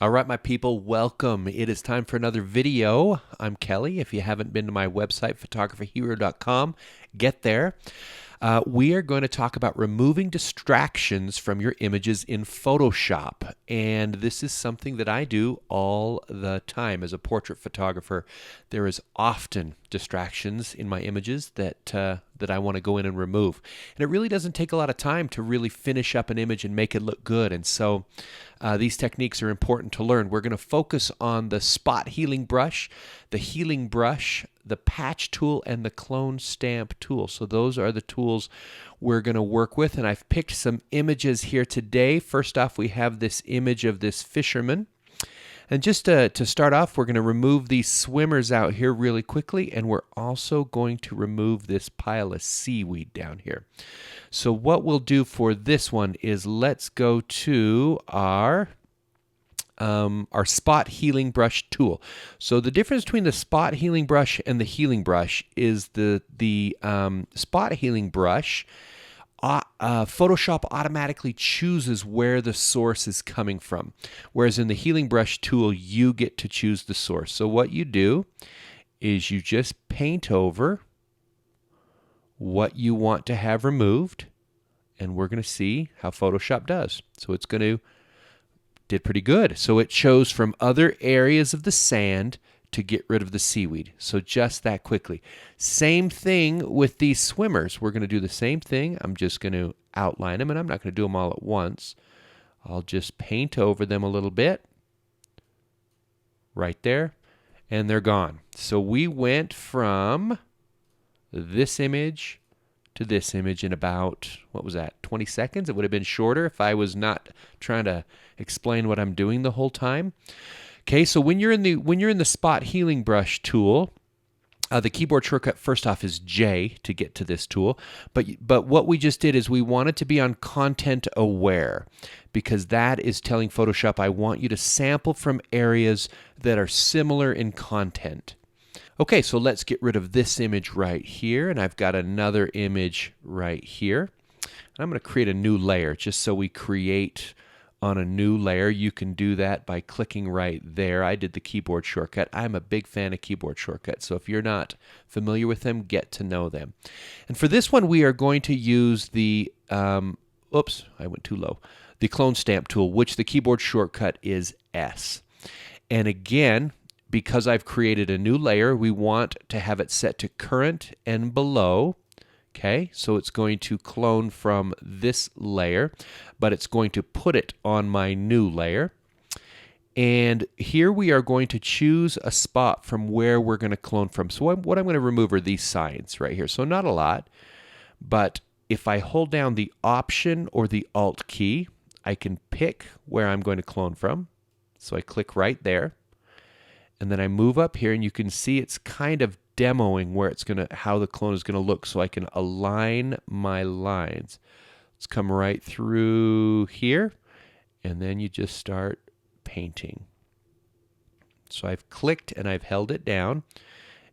All right, my people, welcome. It is time for another video. I'm Kelly. If you haven't been to my website, photographyhero.com, get there. We are going to talk about removing distractions from your images in Photoshop. And this is something that I do all the time as a portrait photographer. There is often distractions in my images that I want to go in and remove. And it really doesn't take a lot of time to really finish up an image and make it look good. And so these techniques are important to learn. We're going to focus on the spot healing brush, the healing brush, the patch tool, and the clone stamp tool. So those are the tools we're going to work with. And I've picked some images here today. First off, we have this image of this fisherman. And just to start off, we're going to remove these swimmers out here really quickly, and we're also going to remove this pile of seaweed down here. So what we'll do for this one is let's go to our spot healing brush tool. So the difference between the spot healing brush and the healing brush is the spot healing brush, Photoshop automatically chooses where the source is coming from, whereas in the healing brush tool, you get to choose the source. So what you do is you just paint over what you want to have removed, and we're going to see how Photoshop does. So it's going to did pretty good. So it chose from other areas of the sand to get rid of the seaweed. So just that quickly. Same thing with these swimmers. We're going to do the same thing. I'm just going to outline them, and I'm not going to do them all at once. I'll just paint over them a little bit. Right there. And they're gone. So we went from this image to this image in about, what was that, 20 seconds? It would have been shorter if I was not trying to explain what I'm doing the whole time. Okay, so when you're in the spot healing brush tool, the keyboard shortcut first off is J to get to this tool. But what we just did is we wanted to be on content aware, because that is telling Photoshop I want you to sample from areas that are similar in content. Okay, so let's get rid of this image right here, and I've got another image right here. I'm going to create a new layer just so we create on a new layer. You can do that by clicking right there. I did the keyboard shortcut. I'm a big fan of keyboard shortcuts, so if you're not familiar with them, get to know them. And for this one, we are going to use the, oops, I went too low, the clone stamp tool, which the keyboard shortcut is S. And again, because I've created a new layer, we want to have it set to current and below. Okay, so it's going to clone from this layer, but it's going to put it on my new layer. And here we are going to choose a spot from where we're going to clone from. So what I'm going to remove are these signs right here. So not a lot, but if I hold down the Option or the Alt key, I can pick where I'm going to clone from. So I click right there. And then I move up here, and you can see it's kind of demoing where it's how the clone is going to look, so I can align my lines. Let's come right through here, and then you just start painting. So I've clicked and I've held it down,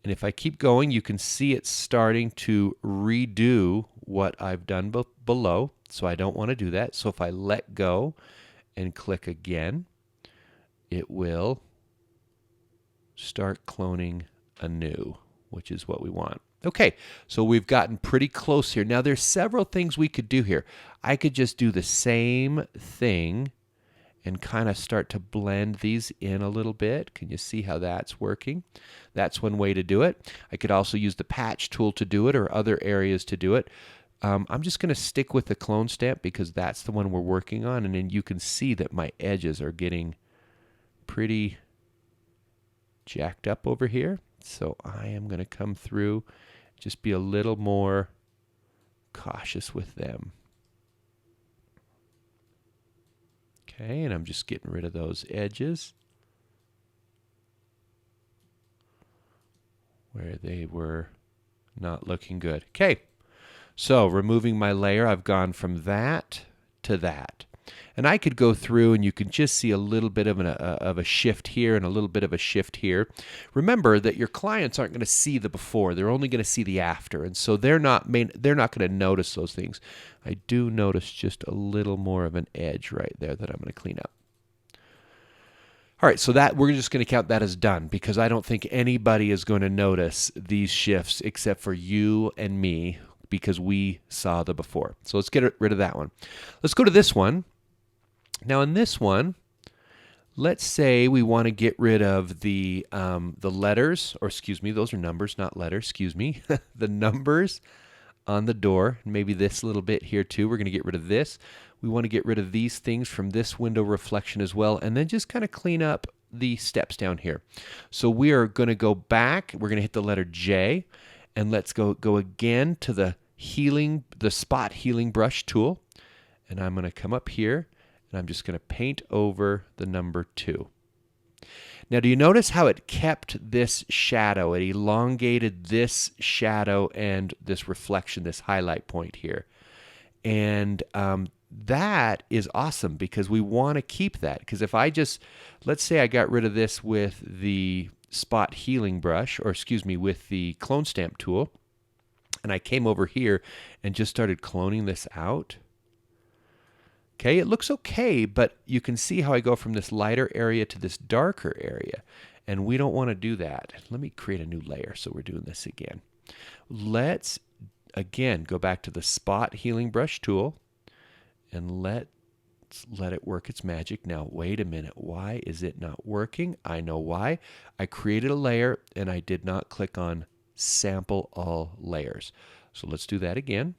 and if I keep going, you can see it's starting to redo what I've done below, so I don't want to do that. So if I let go and click again, it will start cloning anew, which is what we want. Okay, so we've gotten pretty close here. Now there's several things we could do here. I could just do the same thing and kind of start to blend these in a little bit. Can you see how that's working? That's one way to do it. I could also use the patch tool to do it, or other areas to do it. I'm just going to stick with the clone stamp because that's the one we're working on, and then you can see that my edges are getting pretty jacked up over here. So I am going to come through, just be a little more cautious with them. Okay, and I'm just getting rid of those edges where they were not looking good. Okay, so removing my layer, I've gone from that to that. And I could go through and you can just see a little bit of a shift here and a little bit of a shift here. Remember that your clients aren't going to see the before. They're only going to see the after. And so they're not going to notice those things. I do notice just a little more of an edge right there that I'm going to clean up. All right, so that we're just going to count that as done because I don't think anybody is going to notice these shifts except for you and me because we saw the before. So let's get rid of that one. Let's go to this one. Now in this one, let's say we want to get rid of the letters, or excuse me, those are numbers, not letters, excuse me, the numbers on the door. Maybe this little bit here too. We're going to get rid of this. We want to get rid of these things from this window reflection as well, and then just kind of clean up the steps down here. So we are going to go back. We're going to hit the letter J, and let's go again to the spot healing brush tool, and I'm going to come up here, and I'm just going to paint over the number 2. Now, do you notice how it kept this shadow? It elongated this shadow and this reflection, this highlight point here. And that is awesome because we want to keep that. Because if I just, let's say I got rid of this with the spot healing brush, or excuse me, with the clone stamp tool, and I came over here and just started cloning this out. Okay, it looks okay, but you can see how I go from this lighter area to this darker area, and we don't want to do that. Let me create a new layer so we're doing this again. Let's, again, go back to the spot healing brush tool, and let's let it work its magic. Now, wait a minute. Why is it not working? I know why. I created a layer, and I did not click on Sample All Layers. So let's do that again.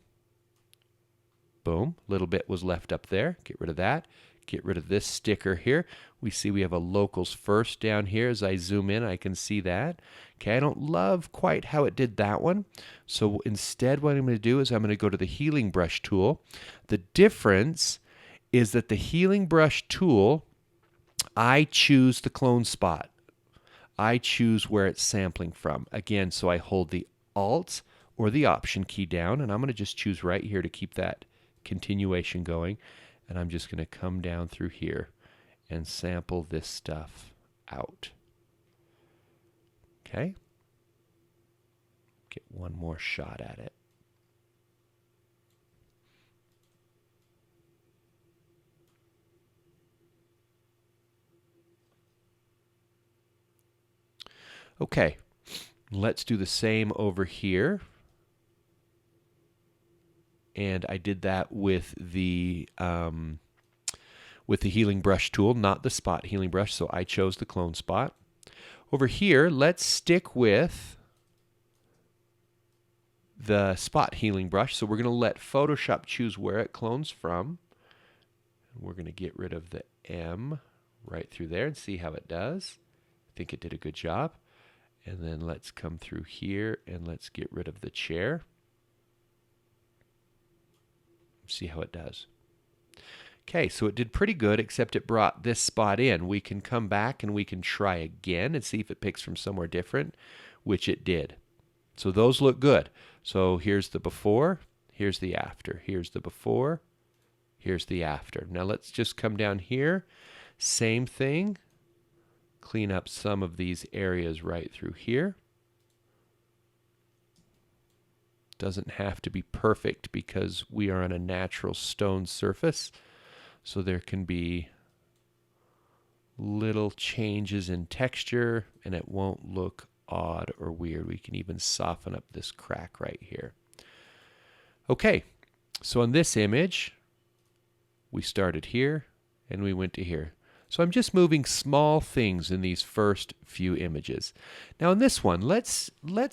Boom, little bit was left up there. Get rid of that. Get rid of this sticker here. We see we have a locals first down here. As I zoom in, I can see that. Okay, I don't love quite how it did that one. So instead, what I'm going to do is I'm going to go to the healing brush tool. The difference is that the healing brush tool, I choose the clone spot. I choose where it's sampling from. Again, so I hold the Alt or the Option key down, and I'm going to just choose right here to keep that continuation going, and I'm just going to come down through here and sample this stuff out. Okay, get one more shot at it. Okay, let's do the same over here. And I did that with the healing brush tool, not the spot healing brush, so I chose the clone spot. Over here, let's stick with the spot healing brush. So we're going to let Photoshop choose where it clones from. We're going to get rid of the M right through there and see how it does. I think it did a good job. And then let's come through here and let's get rid of the chair. See how it does. Okay, so it did pretty good, except it brought this spot in. We can come back and we can try again and see if it picks from somewhere different, which it did. So those look good. So here's the before, here's the after. Here's the before, here's the after. Now let's just come down here. Same thing. Clean up some of these areas right through here. Doesn't have to be perfect because we are on a natural stone surface. So there can be little changes in texture and it won't look odd or weird. We can even soften up this crack right here. Okay, so on this image, we started here and we went to here. So I'm just moving small things in these first few images. Now in this one, let's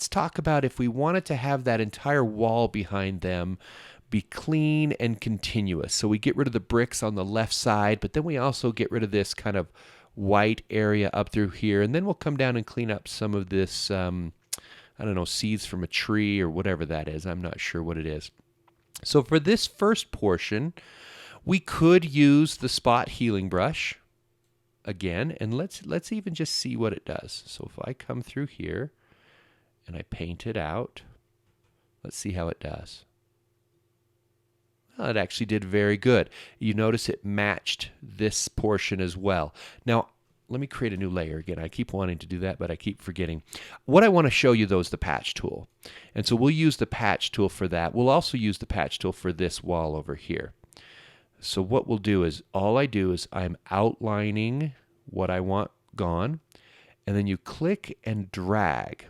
talk about if we wanted to have that entire wall behind them be clean and continuous. So we get rid of the bricks on the left side, but then we also get rid of this kind of white area up through here, and then we'll come down and clean up some of this, I don't know, seeds from a tree or whatever that is. I'm not sure what it is. So for this first portion, we could use the spot healing brush again, and let's even just see what it does. So if I come through here and I paint it out, let's see how it does. Well, it actually did very good. You notice it matched this portion as well. Now, let me create a new layer again. I keep wanting to do that, but I keep forgetting. What I want to show you, though, is the patch tool. And so we'll use the patch tool for that. We'll also use the patch tool for this wall over here. So what we'll do is, all I do is I'm outlining what I want gone. And then you click and drag.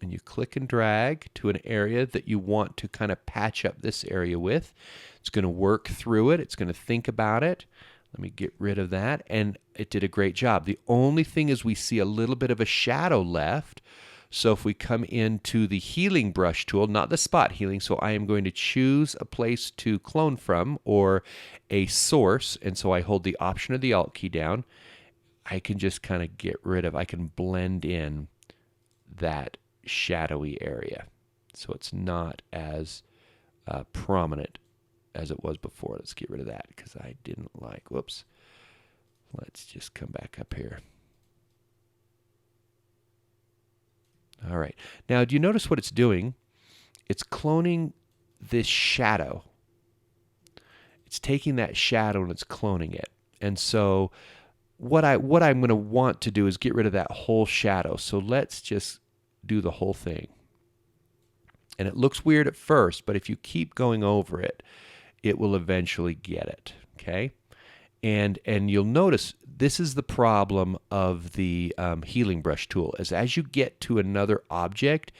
And you click and drag to an area that you want to kind of patch up this area with. It's going to work through it. It's going to think about it. Let me get rid of that. And it did a great job. The only thing is we see a little bit of a shadow left. So if we come into the healing brush tool, not the spot healing, so I am going to choose a place to clone from or a source. And so I hold the Option or the Alt key down. I can just kind of get rid of, I can blend in that shadowy area. So it's not as prominent as it was before. Let's get rid of that because I didn't like, whoops. Let's just come back up here. All right. Now, do you notice what it's doing? It's cloning this shadow. It's taking that shadow and it's cloning it. And so what I'm going to want to do is get rid of that whole shadow. So let's just do the whole thing. And it looks weird at first, but if you keep going over it, it will eventually get it, okay? And you'll notice this is the problem of the healing brush tool, is as you get to another object,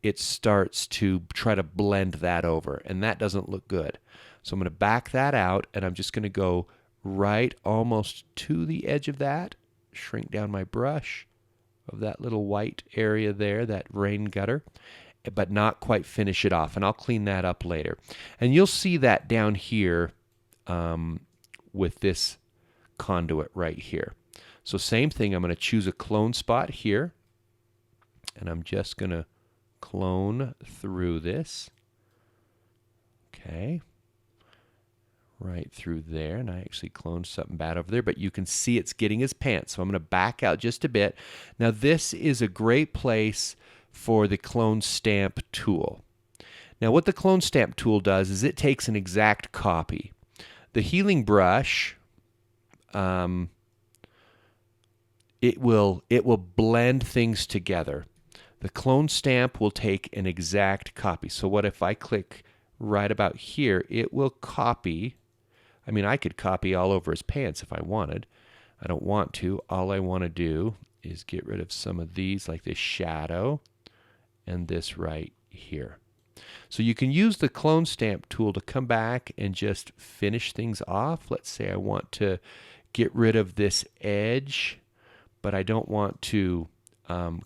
it starts to try to blend that over, and that doesn't look good. So I'm going to back that out, and I'm just going to go right almost to the edge of that, shrink down my brush of that little white area there, that rain gutter, but not quite finish it off. And I'll clean that up later. And you'll see that down here with this conduit right here. So same thing, I'm going to choose a clone spot here, and I'm just going to clone through this. Okay. Right through there, and I actually cloned something bad over there, but you can see it's getting his pants. So I'm going to back out just a bit. Now this is a great place for the clone stamp tool. Now what the clone stamp tool does is it takes an exact copy. The healing brush, it will blend things together. The clone stamp will take an exact copy. So what if I click right about here, it will copy. I mean, I could copy all over his pants if I wanted. I don't want to. All I want to do is get rid of some of these, like this shadow and this right here. So you can use the clone stamp tool to come back and just finish things off. Let's say I want to get rid of this edge, but I don't want to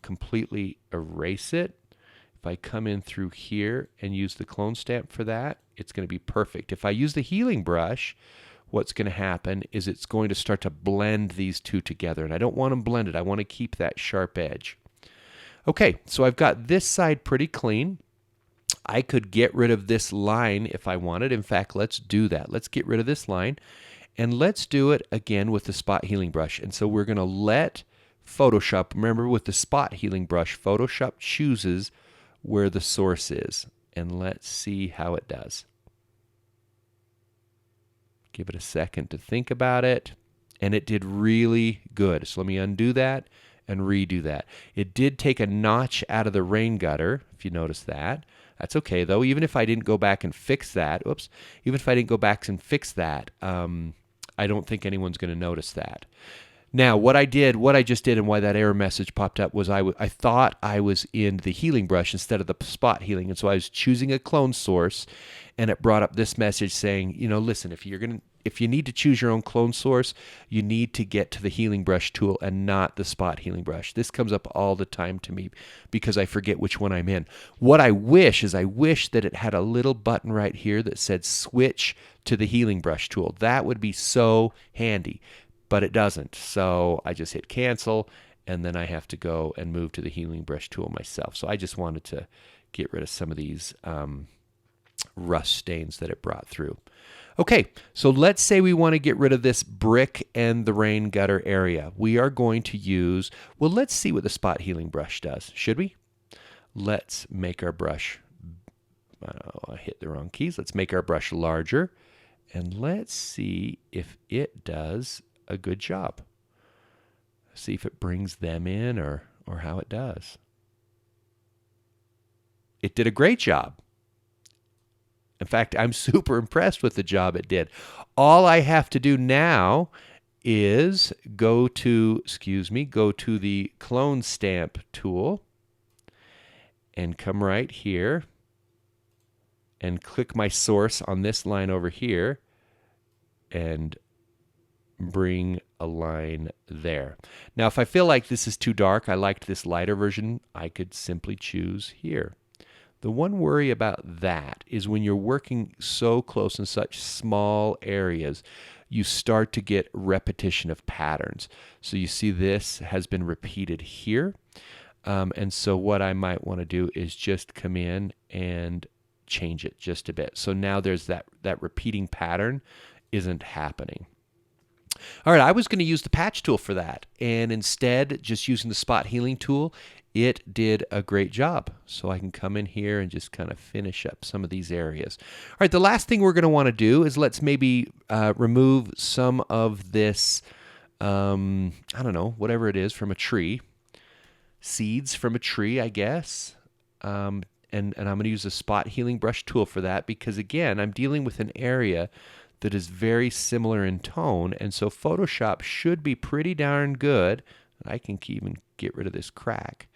completely erase it. If I come in through here and use the clone stamp for that, it's going to be perfect. If I use the healing brush, what's going to happen is it's going to start to blend these two together, and I don't want them blended. I want to keep that sharp edge. Okay, so I've got this side pretty clean. I could get rid of this line if I wanted. In fact, let's do that. Let's get rid of this line, and let's do it again with the spot healing brush. And so we're going to let Photoshop, remember with the spot healing brush, Photoshop chooses where the source is. And let's see how it does. Give it a second to think about it. And it did really good. So let me undo that and redo that. It did take a notch out of the rain gutter, if you notice that. That's okay though. Even if I didn't go back and fix that, even if I didn't go back and fix that, I don't think anyone's going to notice that. Now, what I just did and why that error message popped up was I thought I was in the healing brush instead of the spot healing. And so I was choosing a clone source, and it brought up this message saying, you know, listen, if you need to choose your own clone source, you need to get to the healing brush tool and not the spot healing brush. This comes up all the time to me because I forget which one I'm in. What I wish that it had a little button right here that said switch to the healing brush tool. That would be so handy. But it doesn't. So I just hit cancel, and then I have to go and move to the healing brush tool myself. So I just wanted to get rid of some of these rust stains that it brought through. Okay, so let's say we want to get rid of this brick and the rain gutter area. We are going to use, well, let's see what the spot healing brush does. Should we? Let's make our brush, I hit the wrong keys. Let's make our brush larger, and let's see if it does a good job. See if it brings them in or how it does. It did a great job. In fact, I'm super impressed with the job it did. All I have to do now is go to the clone stamp tool and come right here and click my source on this line over here and bring a line there. Now, if I feel like this is too dark, I liked this lighter version, I could simply choose here. The one worry about that is when you're working so close in such small areas, you start to get repetition of patterns. So you see this has been repeated here. And so what I might want to do is just come in and change it just a bit. So now there's that repeating pattern isn't happening. All right, I was going to use the patch tool for that, and instead just using the spot healing tool, it did a great job. So I can come in here and just kind of finish up some of these areas. All right, the last thing we're going to want to do is let's maybe remove some of this, I don't know, whatever it is from a tree, seeds from a tree, I guess. And I'm going to use a spot healing brush tool for that because, again, I'm dealing with an area that is very similar in tone, and so Photoshop should be pretty darn good. I can even get rid of this crack.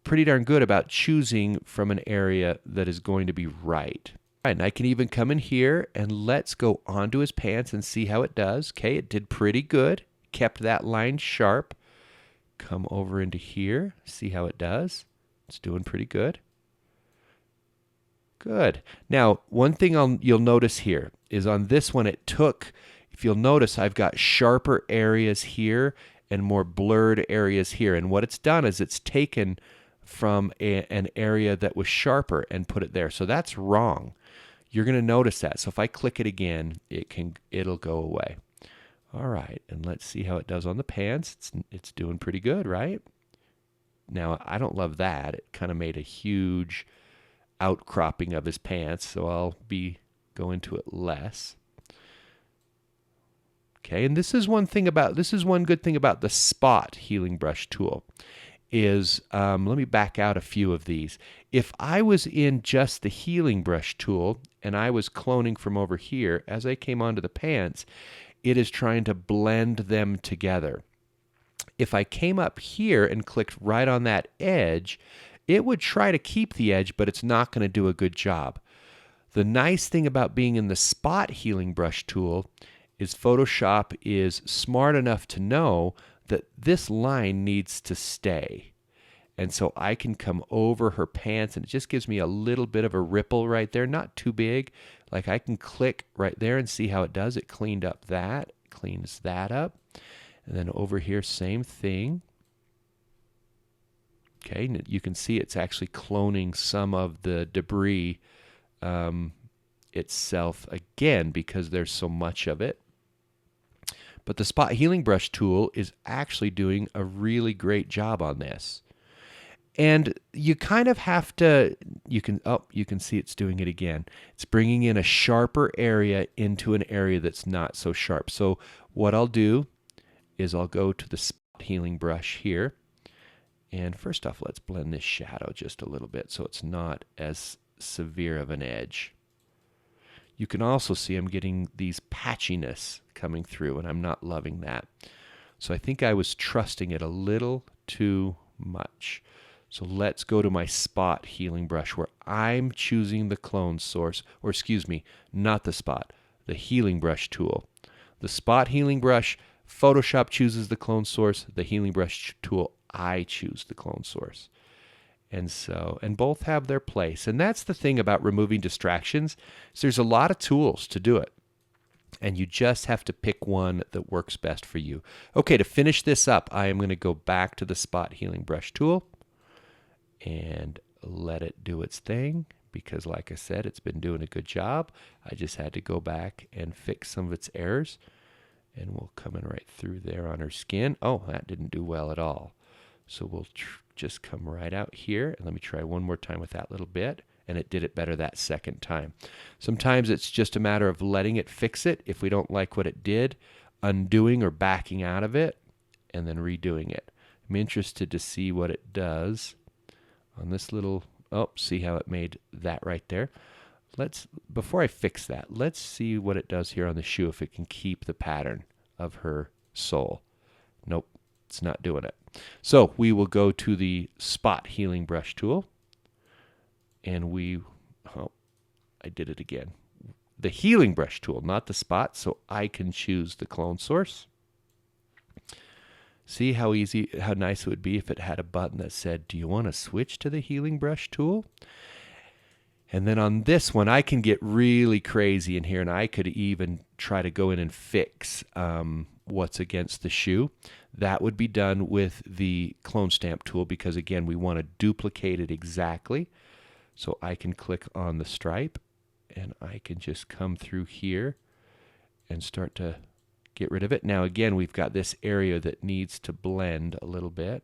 Pretty darn good about choosing from an area that is going to be right. All right, and I can even come in here and let's go onto his pants and see how it does. Okay, it did pretty good. Kept that line sharp. Come over into here, see how it does. It's doing pretty good. Good. Now, one thing you'll notice here is on this one it took, if you'll notice, I've got sharper areas here and more blurred areas here. And what it's done is it's taken from an area that was sharper and put it there. So that's wrong. You're going to notice that. So if I click it again, it'll go away. All right, and let's see how it does on the pants. It's doing pretty good, right? Now, I don't love that. It kind of made a huge outcropping of his pants, so I'll go into it less. Okay, and this is one good thing about the spot healing brush tool is, let me back out a few of these. If I was in just the healing brush tool and I was cloning from over here, as I came onto the pants, it is trying to blend them together. If I came up here and clicked right on that edge, it would try to keep the edge, but it's not going to do a good job. The nice thing about being in the spot healing brush tool is Photoshop is smart enough to know that this line needs to stay. And so I can come over her pants and it just gives me a little bit of a ripple right there, not too big. Like I can click right there and see how it does. It cleans that up. And then over here, same thing. Okay, and you can see it's actually cloning some of the debris itself again because there's so much of it. But the spot healing brush tool is actually doing a really great job on this. And you kind of have to, you can see it's doing it again. It's bringing in a sharper area into an area that's not so sharp. So what I'll do is I'll go to the spot healing brush here. And first off, let's blend this shadow just a little bit so it's not as severe of an edge. You can also see I'm getting these patchiness coming through, and I'm not loving that. So I think I was trusting it a little too much. So let's go to my spot healing brush where I'm choosing the clone source, or excuse me, not the spot, the healing brush tool. The spot healing brush, Photoshop chooses the clone source. The healing brush tool, I choose the clone source. And both have their place. And that's the thing about removing distractions, is there's a lot of tools to do it. And you just have to pick one that works best for you. Okay, to finish this up, I am going to go back to the spot healing brush tool and let it do its thing because, like I said, it's been doing a good job. I just had to go back and fix some of its errors. And we'll come in right through there on her skin. Oh, that didn't do well at all. So we'll just come right out here. And let me try one more time with that little bit. And it did it better that second time. Sometimes it's just a matter of letting it fix it. If we don't like what it did, undoing or backing out of it, and then redoing it. I'm interested to see what it does on this little, see how it made that right there. Before I fix that, let's see what it does here on the shoe, if it can keep the pattern of her sole. Nope, it's not doing it. So we will go to the spot healing brush tool, and I did it again. The healing brush tool, not the spot, so I can choose the clone source. See how nice it would be if it had a button that said, do you want to switch to the healing brush tool? And then on this one, I can get really crazy in here, and I could even try to go in and fix what's against the shoe. That would be done with the clone stamp tool because, again, we want to duplicate it exactly. So I can click on the stripe, and I can just come through here and start to get rid of it. Now, again, we've got this area that needs to blend a little bit.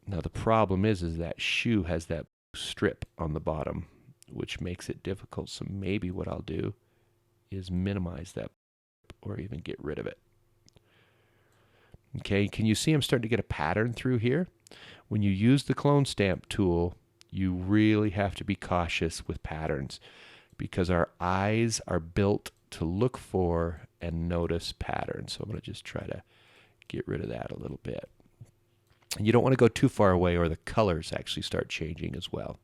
Now, the problem is that shoe has that strip on the bottom, which makes it difficult. So maybe what I'll do is minimize that or even get rid of it. Okay, can you see I'm starting to get a pattern through here? When you use the clone stamp tool, you really have to be cautious with patterns because our eyes are built to look for and notice patterns. So I'm going to just try to get rid of that a little bit. And you don't want to go too far away or the colors actually start changing as well.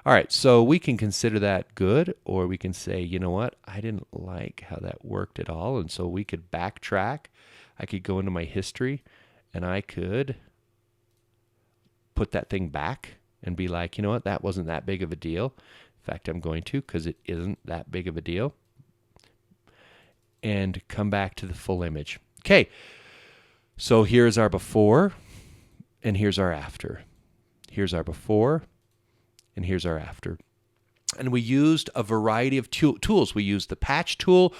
All right, so we can consider that good, or we can say, you know what, I didn't like how that worked at all, and so we could backtrack. I could go into my history, and I could put that thing back and be like, you know what, that wasn't that big of a deal. In fact, I'm going to, because it isn't that big of a deal. And come back to the full image. Okay, so here's our before, and here's our after. Here's our before, and here's our after. And we used a variety of tools. We used the patch tool,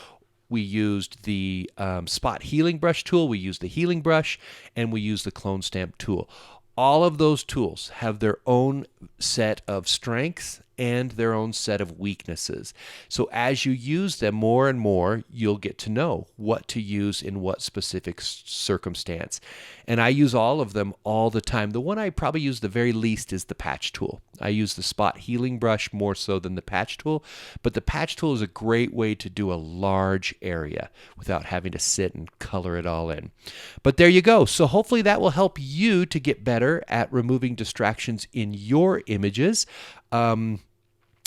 we used the spot healing brush tool, we used the healing brush, and we used the clone stamp tool. All of those tools have their own set of strengths and their own set of weaknesses. So as you use them more and more, you'll get to know what to use in what specific circumstance. And I use all of them all the time. The one I probably use the very least is the patch tool. I use the spot healing brush more so than the patch tool, but the patch tool is a great way to do a large area without having to sit and color it all in. But there you go. So hopefully that will help you to get better at removing distractions in your images.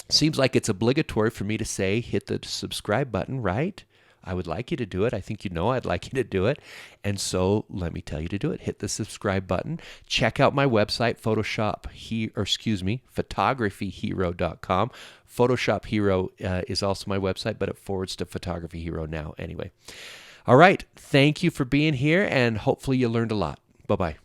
Seems like it's obligatory for me to say hit the subscribe button, right? I would like you to do it. I think you know I'd like you to do it. And so let me tell you to do it. Hit the subscribe button. Check out my website, photographyhero.com. Photoshop Hero is also my website, but it forwards to Photography Hero now anyway. All right. Thank you for being here, and hopefully you learned a lot. Bye-bye.